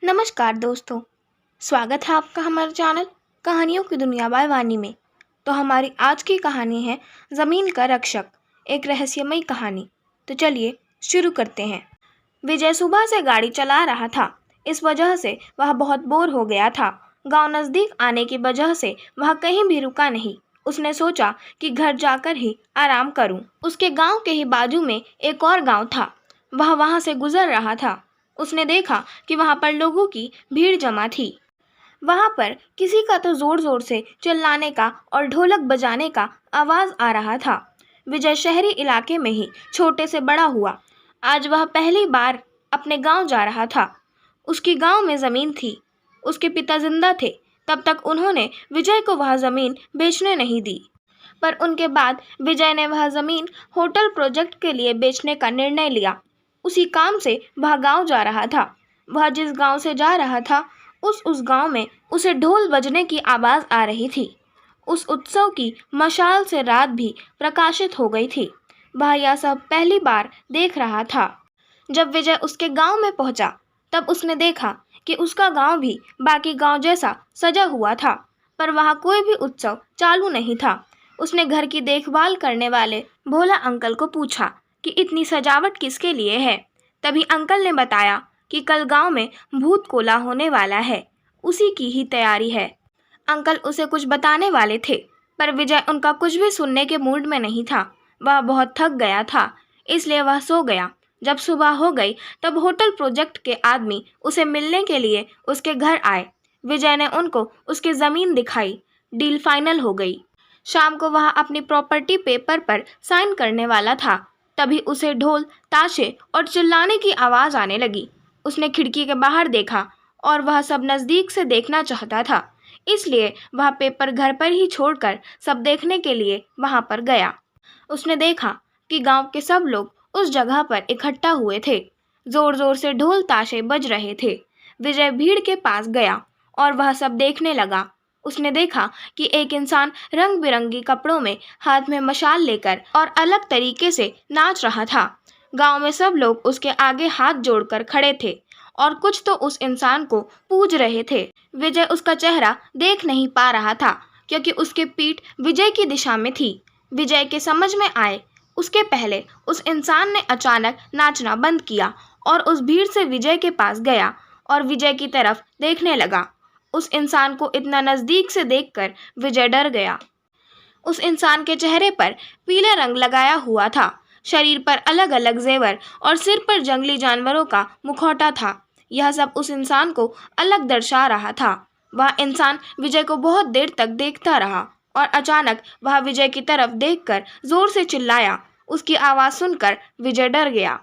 नमस्कार दोस्तों। स्वागत है आपका हमारे चैनल कहानियों की दुनिया बाय वानी में। तो हमारी आज की कहानी है ज़मीन का रक्षक, एक रहस्यमयी कहानी। तो चलिए शुरू करते हैं। विजय सुबह से गाड़ी चला रहा था। इस वजह से वह बहुत बोर हो गया था। गांव नज़दीक आने की वजह से वह कहीं भी रुका नहीं। उसने सोचा कि घर जाकर ही आराम करूं। उसके गांव के ही बाजू में एक और गांव था। वह वहां से गुजर रहा था। उसने देखा कि वहां पर लोगों की भीड़ जमा थी। वहां पर किसी का तो जोर जोर से चिल्लाने का और ढोलक बजाने का आवाज आ रहा था। विजय शहरी इलाके में ही छोटे से बड़ा हुआ। आज वह पहली बार अपने गांव जा रहा था। उसकी गांव में जमीन थी। उसके पिता जिंदा थे। तब तक उन्होंने विजय को वह जमीन बेचने नहीं दी। पर उनके बाद विजय ने वह जमीन होटल प्रोजेक्ट के लिए बेचने का निर्णय लिया। उसी काम से वह गांव जा रहा था। वह जिस गांव से जा रहा था उस गांव में उसे ढोल बजने की आवाज आ रही थी। उस उत्सव की मशाल से रात भी प्रकाशित हो गई थी। वह यह सब पहली बार देख रहा था। जब विजय उसके गांव में पहुंचा तब उसने देखा कि उसका गांव भी बाकी गांव जैसा सजा हुआ था, पर वहां कोई भी उत्सव चालू नहीं था। उसने घर की देखभाल करने वाले भोला अंकल को पूछा कि इतनी सजावट किसके लिए है। तभी अंकल ने बताया कि कल गांव में भूत कोला होने वाला है, उसी की ही तैयारी है। अंकल उसे कुछ बताने वाले थे, पर विजय उनका कुछ भी सुनने के मूड में नहीं था। वह बहुत थक गया था, इसलिए वह सो गया। जब सुबह हो गई तब होटल प्रोजेक्ट के आदमी उसे मिलने के लिए उसके घर आए। विजय ने उनको उसकी ज़मीन दिखाई। डील फाइनल हो गई। शाम को वह अपनी प्रॉपर्टी पेपर पर साइन करने वाला था। तभी उसे ढोल, ताशे और चिल्लाने की आवाज़ आने लगी। उसने खिड़की के बाहर देखा और वह सब नज़दीक से देखना चाहता था, इसलिए वह पेपर घर पर ही छोड़कर सब देखने के लिए वहां पर गया। उसने देखा कि गांव के सब लोग उस जगह पर इकट्ठा हुए थे। जोर जोर से ढोल ताशे बज रहे थे। विजय भीड़ के पास गया और वह सब देखने लगा। उसने देखा कि एक इंसान रंग बिरंगी कपड़ों में हाथ में मशाल लेकर और अलग तरीके से नाच रहा था। गांव में सब लोग उसके आगे हाथ जोड़कर खड़े थे और कुछ तो उस इंसान को पूज रहे थे। विजय उसका चेहरा देख नहीं पा रहा था क्योंकि उसकी पीठ विजय की दिशा में थी। विजय के समझ में आए उसके पहले उस इंसान ने अचानक नाचना बंद किया और उस भीड़ से विजय के पास गया और विजय की तरफ देखने लगा। उस इंसान को इतना नज़दीक से देखकर विजय डर गया। उस इंसान के चेहरे पर पीले रंग लगाया हुआ था, शरीर पर अलग अलग जेवर और सिर पर जंगली जानवरों का मुखौटा था। यह सब उस इंसान को अलग दर्शा रहा था। वह इंसान विजय को बहुत देर तक देखता रहा और अचानक वह विजय की तरफ देखकर जोर से चिल्लाया। उसकी आवाज़ सुनकर विजय डर गया।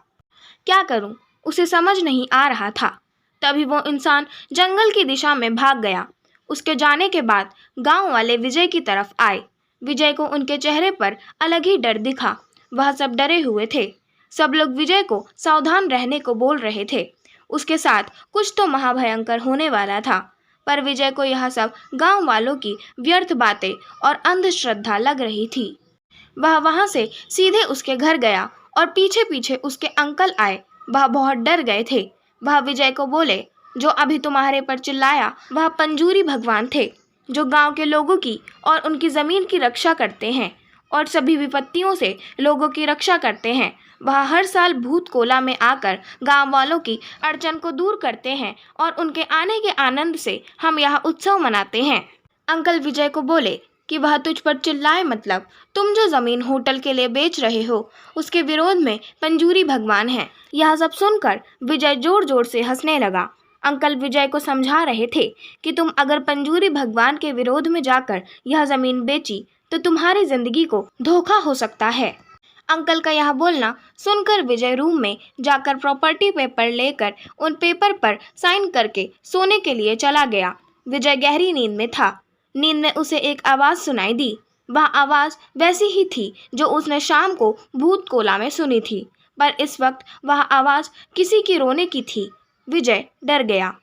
क्या करूं, उसे समझ नहीं आ रहा था। तभी वो इंसान जंगल की दिशा में भाग गया। उसके जाने के बाद गांव वाले विजय की तरफ आए। विजय को उनके चेहरे पर अलग ही डर दिखा। वह सब डरे हुए थे। सब लोग विजय को सावधान रहने को बोल रहे थे। उसके साथ कुछ तो महाभयंकर होने वाला था, पर विजय को यह सब गांव वालों की व्यर्थ बातें और अंधश्रद्धा लग रही थी। वह वहां से सीधे उसके घर गया और पीछे पीछे उसके अंकल आए। वह बहुत डर गए थे। वह विजय को बोले, जो अभी तुम्हारे पर चिल्लाया वह पंजूरी भगवान थे, जो गांव के लोगों की और उनकी ज़मीन की रक्षा करते हैं और सभी विपत्तियों से लोगों की रक्षा करते हैं। वह हर साल भूत कोला में आकर गांव वालों की अड़चन को दूर करते हैं और उनके आने के आनंद से हम यह उत्सव मनाते हैं। अंकल विजय को बोले कि वह तुझ पर चिल्लाए, मतलब तुम जो ज़मीन होटल के लिए बेच रहे हो उसके विरोध में पंजूरी भगवान है। यह सब सुनकर विजय जोर जोर से हंसने लगा। अंकल विजय को समझा रहे थे कि तुम अगर पंजूरी भगवान के विरोध में जाकर यह ज़मीन बेची तो तुम्हारी ज़िंदगी को धोखा हो सकता है। अंकल का यह बोलना सुनकर विजय रूम में जाकर प्रॉपर्टी पेपर लेकर उन पेपर पर साइन करके सोने के लिए चला गया। विजय गहरी नींद में था। नींद में उसे एक आवाज़ सुनाई दी। वह आवाज़ वैसी ही थी जो उसने शाम को भूत कोला में सुनी थी, पर इस वक्त वह आवाज़ किसी की रोने की थी। विजय डर गया।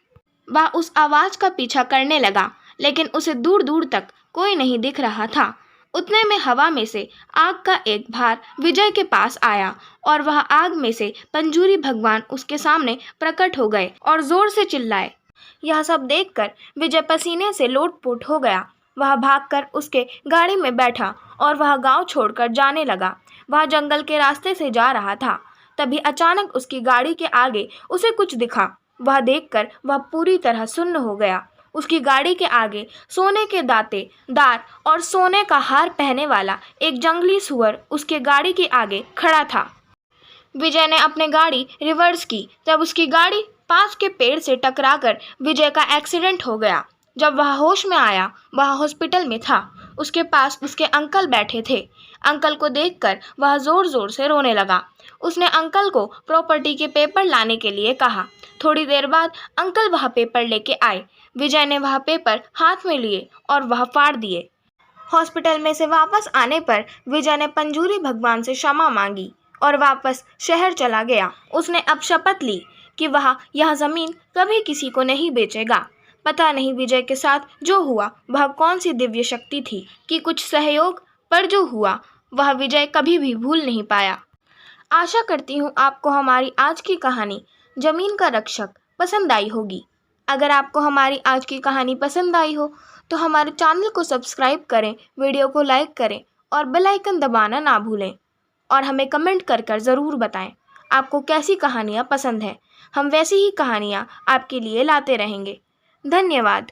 वह उस आवाज़ का पीछा करने लगा, लेकिन उसे दूर दूर तक कोई नहीं दिख रहा था। उतने में हवा में से आग का एक भार विजय के पास आया और वह आग में से पंजूरी भगवान उसके सामने प्रकट हो गए और जोर से चिल्लाए, यह सब देखकर विजय पसीने से लोटपोट हो गया। वह भागकर उसके गाड़ी में बैठा और वह गांव छोड़कर जाने लगा। वह जंगल के रास्ते से जा रहा था। तभी अचानक उसकी गाड़ी के आगे उसे कुछ दिखा। वह देखकर वह पूरी तरह सुन्न हो गया। उसकी गाड़ी के आगे सोने के दार और सोने का हार पहने वाला एक जंगली सुअर उसके गाड़ी के आगे खड़ा था। विजय ने अपनी गाड़ी रिवर्स की तब उसकी गाड़ी पास के पेड़ से टकराकर विजय का एक्सीडेंट हो गया। जब वह होश में आया, वह हॉस्पिटल में था। उसके पास उसके अंकल बैठे थे। अंकल को देखकर वह जोर जोर से रोने लगा। उसने अंकल को प्रॉपर्टी के पेपर लाने के लिए कहा। थोड़ी देर बाद अंकल वह पेपर लेके आए। विजय ने वह पेपर हाथ में लिए और वह फाड़ दिए। हॉस्पिटल में से वापस आने पर विजय ने पंजूरी भगवान से क्षमा मांगी और वापस शहर चला गया। उसने अब शपथ ली कि वह यह ज़मीन कभी किसी को नहीं बेचेगा। पता नहीं विजय के साथ जो हुआ वह कौन सी दिव्य शक्ति थी कि कुछ सहयोग पर जो हुआ वह विजय कभी भी भूल नहीं पाया। आशा करती हूँ आपको हमारी आज की कहानी ज़मीन का रक्षक पसंद आई होगी। अगर आपको हमारी आज की कहानी पसंद आई हो तो हमारे चैनल को सब्सक्राइब करें, वीडियो को लाइक करें और बेल आइकन दबाना ना भूलें। और हमें कमेंट कर ज़रूर बताएं आपको कैसी कहानियाँ पसंद हैं। हम वैसी ही कहानियाँ आपके लिए लाते रहेंगे। धन्यवाद।